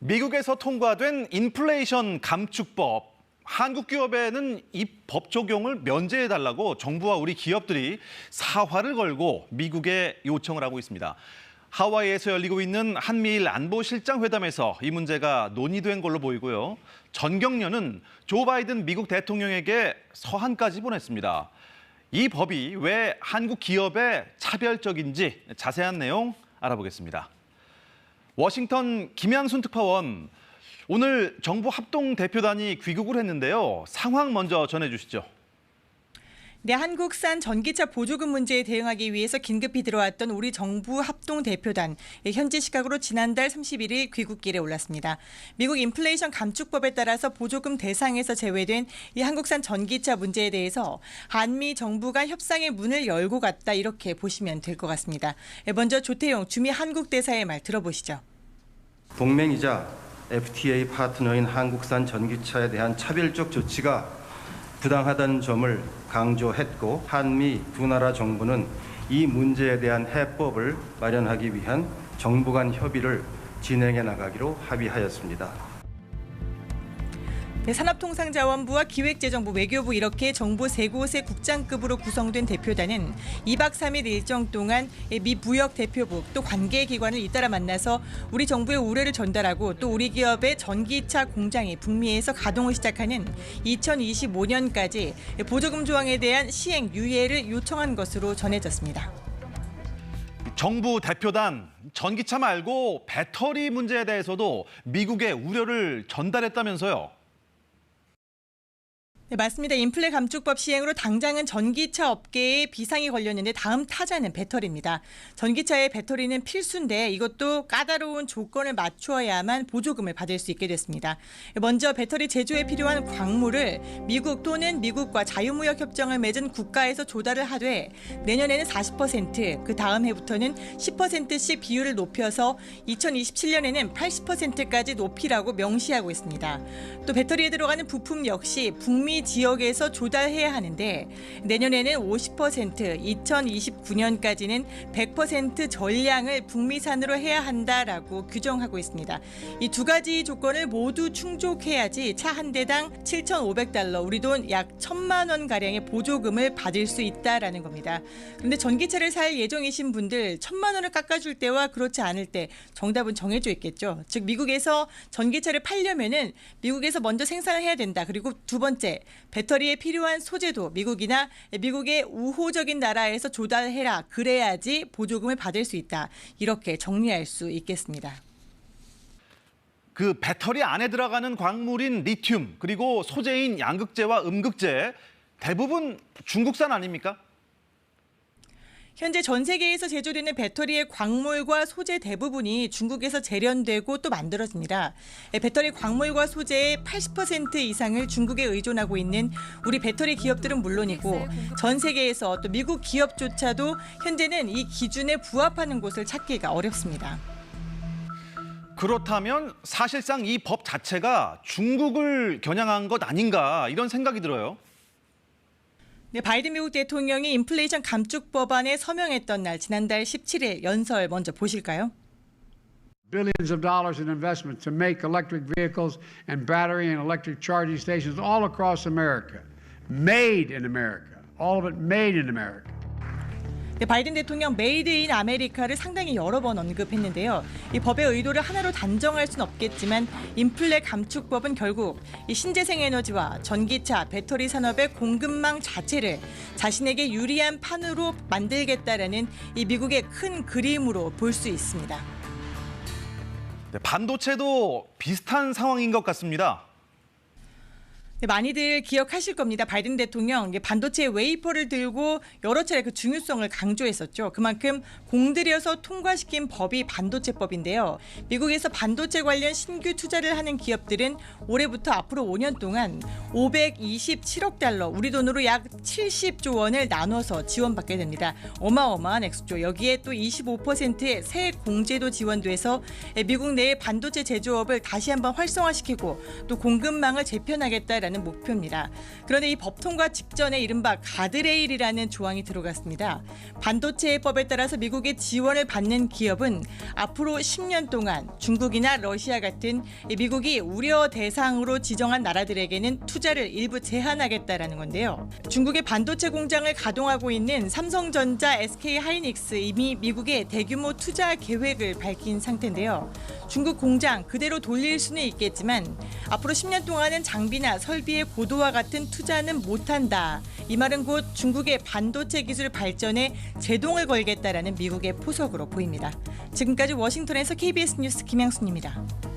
미국에서 통과된 인플레이션 감축법. 한국 기업에는 이 법 적용을 면제해달라고 정부와 우리 기업들이 사활을 걸고 미국에 요청을 하고 있습니다. 하와이에서 열리고 있는 한미일 안보실장회담에서 이 문제가 논의된 걸로 보이고요. 전경련은 조 바이든 미국 대통령에게 서한까지 보냈습니다. 이 법이 왜 한국 기업에 차별적인지 자세한 내용 알아보겠습니다. 워싱턴 김양순 특파원, 오늘 정부 합동대표단이 귀국을 했는데요. 상황 먼저 전해주시죠. 네, 한국산 전기차 보조금 문제에 대응하기 위해서 긴급히 들어왔던 우리 정부 합동대표단, 현지 시각으로 지난달 31일 귀국길에 올랐습니다. 미국 인플레이션 감축법에 따라서 보조금 대상에서 제외된 이 한국산 전기차 문제에 대해서 한미 정부 간 협상의 문을 열고 갔다, 이렇게 보시면 될 것 같습니다. 먼저 조태용 주미 한국대사의 말 들어보시죠. 동맹이자 FTA 파트너인 한국산 전기차에 대한 차별적 조치가 부당하다는 점을 강조했고, 한미 두 나라 정부는 이 문제에 대한 해법을 마련하기 위한 정부 간 협의를 진행해 나가기로 합의하였습니다. 산업통상자원부와 기획재정부, 외교부 이렇게 정부 세 곳의 국장급으로 구성된 대표단은 2박 3일 일정 동안 미 무역 대표부 또 관계기관을 잇따라 만나서 우리 정부의 우려를 전달하고 또 우리 기업의 전기차 공장이 북미에서 가동을 시작하는 2025년까지 보조금 조항에 대한 시행 유예를 요청한 것으로 전해졌습니다. 정부 대표단, 전기차 말고 배터리 문제에 대해서도 미국에 우려를 전달했다면서요. 네, 맞습니다. 인플레 감축법 시행으로 당장은 전기차 업계에 비상이 걸렸는데 다음 타자는 배터리입니다. 전기차의 배터리는 필수인데 이것도 까다로운 조건을 맞추어야만 보조금을 받을 수 있게 됐습니다. 먼저 배터리 제조에 필요한 광물을 미국 또는 미국과 자유무역 협정을 맺은 국가에서 조달을 하되 내년에는 40%, 그 다음 해부터는 10%씩 비율을 높여서 2027년에는 80%까지 높이라고 명시하고 있습니다. 또 배터리에 들어가는 부품 역시 북미 지역에서 조달해야 하는데 내년에는 50%, 2029년까지는 100% 전량을 북미산으로 해야 한다라고 규정하고 있습니다. 이 두 가지 조건을 모두 충족해야지 차 한 대당 7,500달러, 우리 돈 약 1,000만 원 가량의 보조금을 받을 수 있다라는 겁니다. 그런데 전기차를 살 예정이신 분들 1,000만 원을 깎아줄 때와 그렇지 않을 때 정답은 정해져 있겠죠. 즉 미국에서 전기차를 팔려면은 미국에서 먼저 생산을 해야 된다. 그리고 두 번째, 배터리에 필요한 소재도 미국이나 미국의 우호적인 나라에서 조달해라. 그래야지 보조금을 받을 수 있다. 이렇게 정리할 수 있겠습니다. 그 배터리 안에 들어가는 광물인 리튬, 그리고 소재인 양극재와 음극재, 대부분 중국산 아닙니까? 현재 전 세계에서 제조되는 배터리의 광물과 소재 대부분이 중국에서 재련되고 또 만들어집니다. 배터리 광물과 소재의 80% 이상을 중국에 의존하고 있는 우리 배터리 기업들은 물론이고 전 세계에서 또 미국 기업조차도 현재는 이 기준에 부합하는 곳을 찾기가 어렵습니다. 그렇다면 사실상 이 법 자체가 중국을 겨냥한 것 아닌가, 이런 생각이 들어요. 네, 바이든 미국 대통령이 인플레이션 감축 법안에 서명했던 날, 지난달 17일 연설 먼저 보실까요? Billions of dollars in investment to make electric vehicles and battery and electric charging stations all across America. Made in America. All of it made in America. 네, 바이든 대통령 메이드 인 아메리카를 상당히 여러 번 언급했는데요. 이 법의 의도를 하나로 단정할 수는 없겠지만 인플레 감축법은 결국 이 신재생 에너지와 전기차, 배터리 산업의 공급망 자체를 자신에게 유리한 판으로 만들겠다라는 이 미국의 큰 그림으로 볼 수 있습니다. 네, 반도체도 비슷한 상황인 것 같습니다. 네, 많이들 기억하실 겁니다. 바이든 대통령 반도체 웨이퍼를 들고 여러 차례 그 중요성을 강조했었죠. 그만큼 공들여서 통과시킨 법이 반도체법인데요. 미국에서 반도체 관련 신규 투자를 하는 기업들은 올해부터 앞으로 5년 동안 527억 달러, 우리 돈으로 약 70조 원을 나눠서 지원받게 됩니다. 어마어마한 액수죠. 여기에 또 25%의 세액 공제도 지원돼서 미국 내의 반도체 제조업을 다시 한번 활성화시키고 또 공급망을 재편하겠다라는 하겠다라는 목표입니다. 그런데 이 법 통과 직전에 이른바 가드레일이라는 조항이 들어갔습니다. 반도체법에 따라서 미국의 지원을 받는 기업은 앞으로 10년 동안 중국이나 러시아 같은 미국이 우려 대상으로 지정한 나라들에게는 투자를 일부 제한하겠다라는 건데요. 중국의 반도체 공장을 가동하고 있는 삼성전자, SK하이닉스 이미 미국의 대규모 투자 계획을 밝힌 상태인데요. 중국 공장 그대로 돌릴 수는 있겠지만 앞으로 10년 동안은 장비나 설비의 고도와 같은 투자는 못한다. 이 말은 곧 중국의 반도체 기술 발전에 제동을 걸겠다라는 미국의 포석으로 보입니다. 지금까지 워싱턴에서 KBS 뉴스 김양순입니다.